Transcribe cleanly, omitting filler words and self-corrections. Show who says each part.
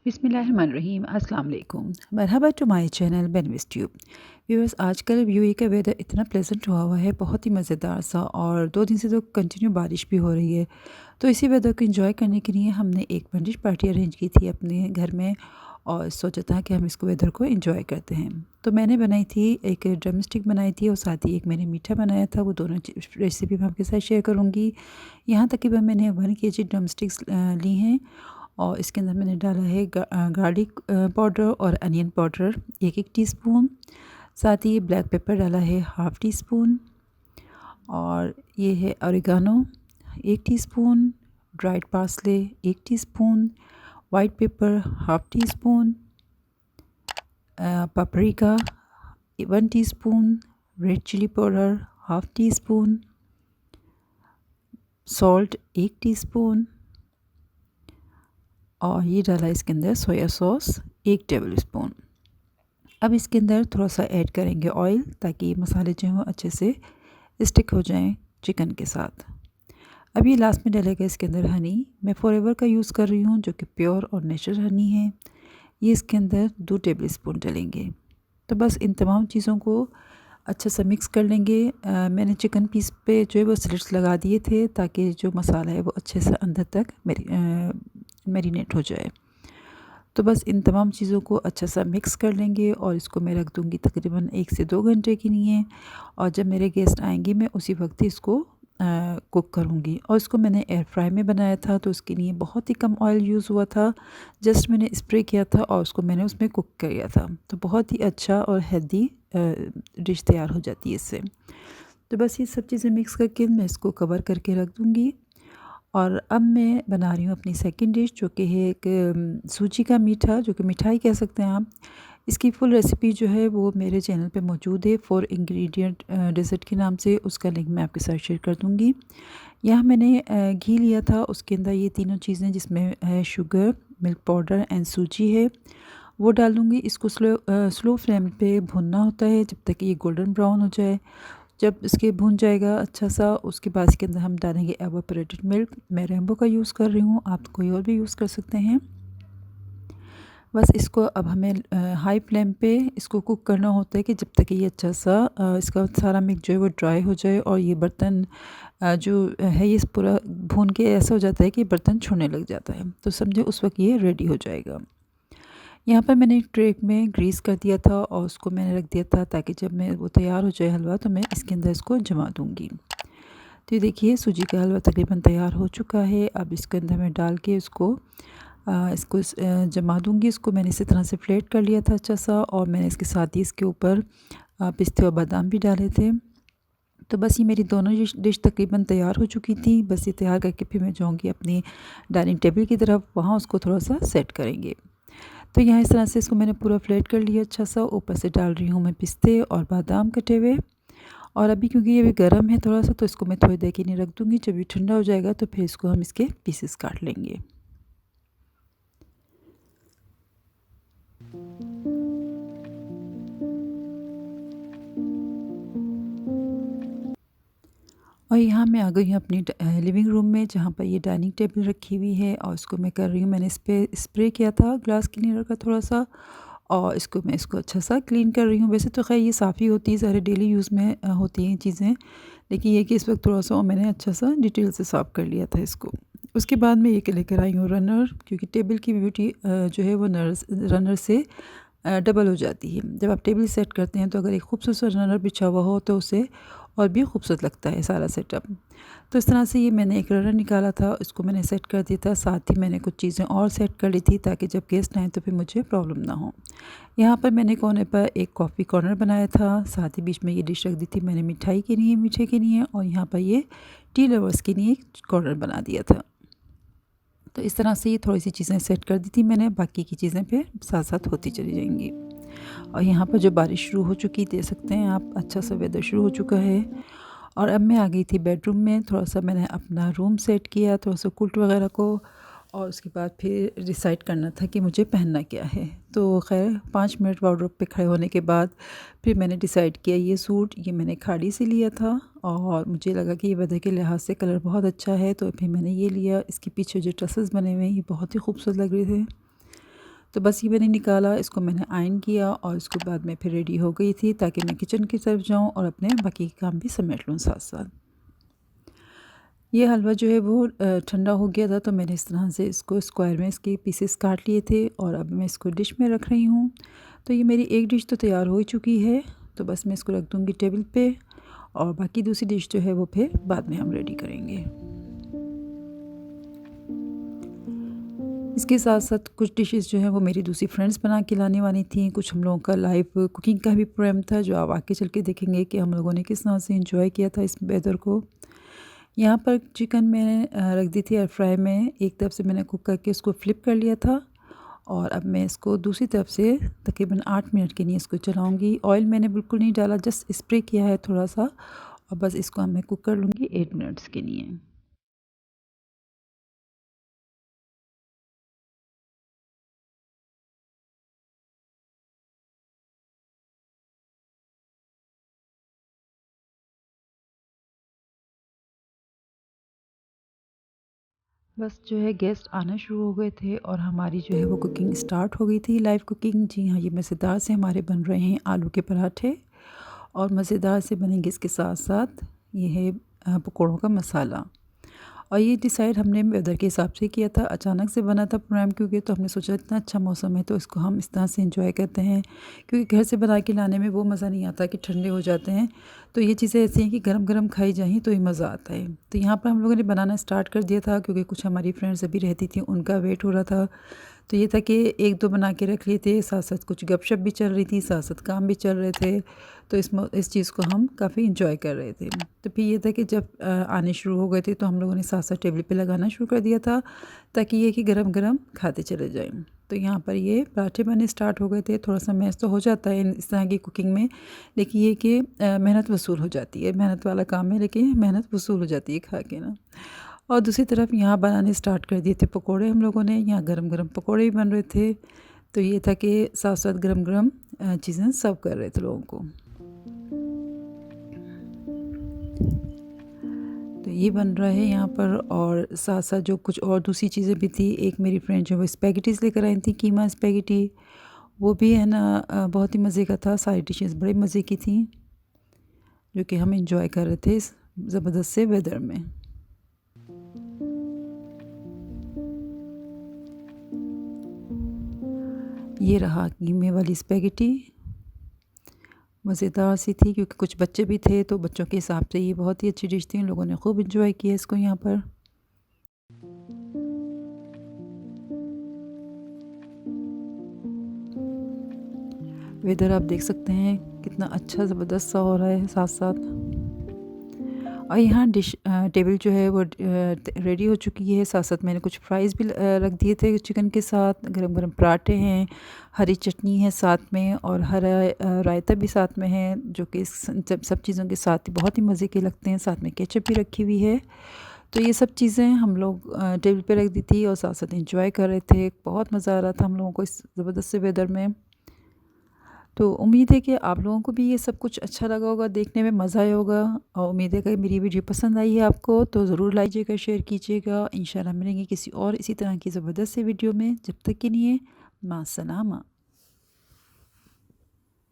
Speaker 1: बिस्मिल्लाहिर्रहमानिर्रहीम अस्सलाम वालेकुम। मरहबा to my channel Benvis tube. Viewers, आजकल यूएई का वेदर इतना प्लेजेंट हुआ है, बहुत ही मज़ेदार सा, और 2 दिन से तो कंटिन्यू बारिश भी हो रही है। तो इसी वेदर को एंजॉय करने के लिए हमने एक बर्थडे पार्टी अरेंज की थी अपने घर में, और सोचा था कि हम इसको वेदर को एंजॉय करते हैं। तो मैंने बनाई थी, एक ड्रम स्टिक बनाई थी और साथ ही एक मैंने मीठा बनाया था। वो दोनों रेसिपी मैं आपके साथ शेयर करूँगी। यहाँ तकरीबन मैंने 1 केजी ड्रम स्टिक्स ली हैं, और इसके अंदर मैंने डाला है गार्लिक पाउडर और अनियन पाउडर 1-1 टीस्पून। साथ ही ब्लैक पेपर डाला है हाफ़ टी स्पून, और ये है oregano 1 teaspoon, dried parsley 1 teaspoon, white pepper half teaspoon, paprika 1 teaspoon, red chilli powder half teaspoon, salt 1 teaspoon, और ये डाला इसके अंदर सोया सॉस 1 टेबल स्पून। अब इसके अंदर थोड़ा सा ऐड करेंगे ऑयल, ताकि ये मसाले जो हैं वो अच्छे से स्टिक हो जाएं चिकन के साथ। अब ये लास्ट में डलेगा इसके अंदर हनी। मैं फॉरएवर का यूज़ कर रही हूँ, जो कि प्योर और नेचुरल हनी है। ये इसके अंदर 2 टेबल स्पून डलेंगे। तो बस इन तमाम चीज़ों को अच्छा सा मिक्स कर लेंगे। मैंने चिकन पीस पे जो है वो स्लिट्स लगा दिए थे, ताकि जो मसाला है वो अच्छे से अंदर तक मैरिनेट हो जाए। तो बस इन तमाम चीज़ों को अच्छा सा मिक्स कर लेंगे, और इसको मैं रख दूँगी तकरीबन 1 से 2 घंटे के लिए। और जब मेरे गेस्ट आएंगे मैं उसी वक्त ही इसको कुक करूँगी। और इसको मैंने एयर फ्राई में बनाया था, तो उसके लिए बहुत ही कम ऑयल यूज़ हुआ था। जस्ट मैंने स्प्रे किया था और उसको मैंने उसमें कुक किया था। तो बहुत ही अच्छा और हेल्दी डिश तैयार हो जाती है इससे। तो बस ये सब चीज़ें मिक्स करके मैं इसको कवर करके रख दूँगी। और अब मैं बना रही हूँ अपनी सेकंड डिश, जो कि है एक सूजी का मीठा, जो कि मिठाई कह सकते हैं आप। इसकी फुल रेसिपी जो है वो मेरे चैनल पे मौजूद है, 4 इंग्रेडिएंट डेज़र्ट के नाम से। उसका लिंक मैं आपके साथ शेयर कर दूँगी। यहाँ मैंने घी लिया था, उसके अंदर ये तीनों चीज़ें, जिसमें है शुगर, मिल्क पाउडर एंड सूजी है, वो डाल दूँगी। इसको स्लो फ्लेम पे भूनना होता है जब तक ये गोल्डन ब्राउन हो जाए। जब इसके भून जाएगा अच्छा सा, उसके बाद इसके अंदर हम डालेंगे एवापोरेटेड मिल्क। मैं रेंबो का यूज़ कर रही हूँ, आप कोई और भी यूज़ कर सकते हैं। बस इसको अब हमें हाई फ्लेम पे इसको कुक करना होता है, कि जब तक ये अच्छा सा इसका सारा मिक्स जो है वो ड्राई हो जाए, और ये बर्तन जो है ये पूरा भून के ऐसा हो जाता है कि बर्तन छोड़ने लग जाता है। तो समझे उस वक्त ये रेडी हो जाएगा। यहाँ पर मैंने एक ट्रे में ग्रीस कर दिया था, और उसको मैंने रख दिया था, ताकि जब मैं वो तैयार हो जाए हलवा, तो मैं इसके अंदर इसको जमा दूँगी। तो ये देखिए, सूजी का हलवा तकरीबन तैयार हो चुका है। अब इसके अंदर मैं डाल के इसको जमा दूँगी। इसको मैंने इसी तरह से फ्लैट कर लिया था अच्छा सा, और मैंने इसके साथ ही इसके ऊपर पिस्ते और बादाम भी डाले थे। तो बस ये मेरी दोनों डिश तकरीबन तैयार हो चुकी थी। बस ये तैयार करके फिर मैं जाऊँगी अपनी डाइनिंग टेबल की तरफ, वहाँ उसको थोड़ा सा सेट करेंगे। तो यहाँ इस तरह से इसको मैंने पूरा फ्लैट कर लिया अच्छा सा। ऊपर से डाल रही हूँ मैं पिस्ते और बादाम कटे हुए। और अभी क्योंकि ये भी गर्म है थोड़ा सा, तो इसको मैं थोड़ी देर के लिए रख दूँगी। जब ये ठंडा हो जाएगा तो फिर इसको हम इसके पीसेस काट लेंगे। और यहाँ मैं आ गई हूँ अपनी लिविंग रूम में, जहाँ पर ये डाइनिंग टेबल रखी हुई है, और इसको मैं कर रही हूँ, मैंने इस पे स्प्रे किया था ग्लास क्लीनर का थोड़ा सा, और इसको अच्छा सा क्लीन कर रही हूँ। वैसे तो खैर ये साफ़ ही होती है, सारे डेली यूज़ में होती हैं चीज़ें, लेकिन ये कि इस वक्त थोड़ा सा मैंने अच्छा सा डिटेल से साफ़ कर लिया था इसको। उसके बाद मैं ये लेकर आई हूँ रनर, क्योंकि टेबल की ब्यूटी जो है वो रनर से डबल हो जाती है। जब आप टेबल सेट करते हैं, तो अगर एक खूबसूरत सा रनर बिछा हुआ हो, तो उसे और भी खूबसूरत लगता है सारा सेटअप। तो इस तरह से ये मैंने एक रनर निकाला था, इसको मैंने सेट कर दिया था। साथ ही मैंने कुछ चीज़ें और सेट कर ली थी, ताकि जब गेस्ट आएँ तो फिर मुझे प्रॉब्लम ना हो। यहाँ पर मैंने कोने पर एक कॉफ़ी कॉर्नर बनाया था, साथ ही बीच में ये डिश रख दी थी मैंने मिठाई के लिए, मीठे के लिए, और यहाँ पर ये टी लवर्स के लिए एक कॉर्नर बना दिया था। तो इस तरह से ये थोड़ी सी चीज़ें सेट कर दी थी मैंने, बाकी की चीज़ें फिर साथ साथ होती चली जाएंगी। और यहाँ पर जो बारिश शुरू हो चुकी, दे सकते हैं आप, अच्छा सा वेदर शुरू हो चुका है। और अब मैं आ गई थी बेडरूम में, थोड़ा सा मैंने अपना रूम सेट किया, थोड़ा सा कुल्ट वगैरह को, और उसके बाद फिर डिसाइड करना था कि मुझे पहनना क्या है। तो खैर 5 मिनट वार्डरोब पे खड़े होने के बाद फिर मैंने डिसाइड किया, ये सूट ये मैंने खाड़ी से लिया था, और मुझे लगा कि ये वेदर के लिहाज से कलर बहुत अच्छा है, तो फिर मैंने ये लिया। इसके पीछे जो ट्रसेस बने हुए हैं ये बहुत ही खूबसूरत लग रहे थे। तो बस ये मैंने निकाला, इसको मैंने आयरन किया और उसके बाद मैं फिर रेडी हो गई थी ताकि मैं किचन की तरफ जाऊँ और अपने बाकी के काम भी समेट लूँ साथ साथ। ये हलवा जो है वो ठंडा हो गया था, तो मैंने इस तरह से इसको स्क्वायर में इसके पीसेस काट लिए थे और अब मैं इसको डिश में रख रही हूँ। तो ये मेरी एक डिश तो तैयार हो ही चुकी है, तो बस मैं इसको रख दूँगी टेबल पे और बाकी दूसरी डिश जो है वो फिर बाद में हम रेडी करेंगे। इसके साथ साथ कुछ डिशेस जो हैं वो मेरी दूसरी फ्रेंड्स बना के लाने वाली थी। कुछ हम लोगों का लाइव कुकिंग का भी प्रोग्राम था, जो आप आगे चल के देखेंगे कि हम लोगों ने किस तरह से एंजॉय किया था इस वेदर को। यहाँ पर चिकन मैंने रख दी थी एयर फ्राई में। एक तरफ से मैंने कुक करके उसको फ्लिप कर लिया था और अब मैं इसको दूसरी तरफ से तकरीबन 8 मिनट के लिए इसको चलाऊँगी। ऑयल मैंने बिल्कुल नहीं डाला, जस्ट स्प्रे किया है थोड़ा सा और बस इसको अब मैं कुक कर लूँगी 8 मिनट्स के लिए। बस जो है गेस्ट आना शुरू हो गए थे और हमारी जो है वो कुकिंग स्टार्ट हो गई थी, लाइव कुकिंग। जी हाँ, ये मज़ेदार से हमारे बन रहे हैं आलू के पराठे और मज़ेदार से बनेंगे इसके साथ साथ ये है पकौड़ों का मसाला। और ये डिसाइड हमने वेदर के हिसाब से किया था, अचानक से बना था प्रोग्राम, क्योंकि तो हमने सोचा इतना अच्छा मौसम है तो इसको हम इस तरह से एंजॉय करते हैं, क्योंकि घर से बना के लाने में वो मज़ा नहीं आता कि ठंडे हो जाते हैं। तो ये चीज़ें ऐसी हैं कि गरम गरम खाई जाएँ तो ही मज़ा आता है। तो यहाँ पर हम लोगों ने बनाना स्टार्ट कर दिया था, क्योंकि कुछ हमारी फ्रेंड्स अभी रहती थी, उनका वेट हो रहा था। तो ये था कि 1-2 बना के रख लिए थे, साथ-साथ कुछ गपशप भी चल रही थी, साथ-साथ काम भी चल रहे थे। तो इस चीज़ को हम काफ़ी एंजॉय कर रहे थे। तो फिर ये था कि जब आने शुरू हो गए थे तो हम लोगों ने साथ-साथ टेबल पे लगाना शुरू कर दिया था, ताकि ये कि गरम-गरम खाते चले जाएँ। तो यहाँ पर ये पराठे बनने स्टार्ट हो गए थे। थोड़ा-सा मैस तो हो जाता है इस तरह की कुकिंग में, लेकिन ये कि मेहनत वसूल हो जाती है। मेहनत वाला काम है, लेकिन मेहनत वसूल हो जाती है खा के ना। और दूसरी तरफ यहाँ बनाने स्टार्ट कर दिए थे पकोड़े हम लोगों ने। यहाँ गरम-गरम पकोड़े भी बन रहे थे। तो ये था कि साथ-साथ गरम-गरम चीज़ें सर्व कर रहे थे लोगों को। तो ये बन रहा है यहाँ पर और साथ-साथ जो कुछ और दूसरी चीज़ें भी थी। एक मेरी फ्रेंड जो वो स्पैगेटीज़ लेकर आई थी, कीमा स्पैगेटी। वो भी है ना बहुत ही मज़े का था। सारी डिशेज़ बड़े मज़े की थी, जो कि हम एन्जॉय कर रहे थे इस ज़बरदस्त से वेदर में। ये रहा कीमे वाली स्पैगेटी, मज़ेदार सी थी, क्योंकि कुछ बच्चे भी थे तो बच्चों के हिसाब से ये बहुत ही अच्छी डिश थी। उन लोगों ने खूब एंजॉय किया इसको यहाँ पर। वेदर आप देख सकते हैं कितना अच्छा ज़बरदस्त सा हो रहा है साथ साथ। और यहाँ टेबल जो है वो रेडी हो चुकी है। साथ साथ मैंने कुछ फ्राइज़ भी रख दिए थे चिकन के साथ। गरम गरम पराठे हैं, हरी चटनी है साथ में और हरा रायता भी साथ में है, जो कि सब चीज़ों के साथ ही बहुत ही मज़े के लगते हैं। साथ में केचप भी रखी हुई है। तो ये सब चीज़ें हम लोग टेबल पे रख दी थी और साथ साथ इंजॉय कर रहे थे। बहुत मज़ा आ रहा था हम लोगों को इस ज़बरदस्त से वेदर में। तो उम्मीद है कि आप लोगों को भी ये सब कुछ अच्छा लगा होगा, देखने में मज़ा आया होगा। और उम्मीद है कि मेरी वीडियो पसंद आई है आपको, तो ज़रूर लाइक कीजिएगा, शेयर कीजिएगा। इंशाल्लाह मिलेंगे किसी और इसी तरह की ज़बरदस्त सी वीडियो में। जब तक के लिए मास्सलामा।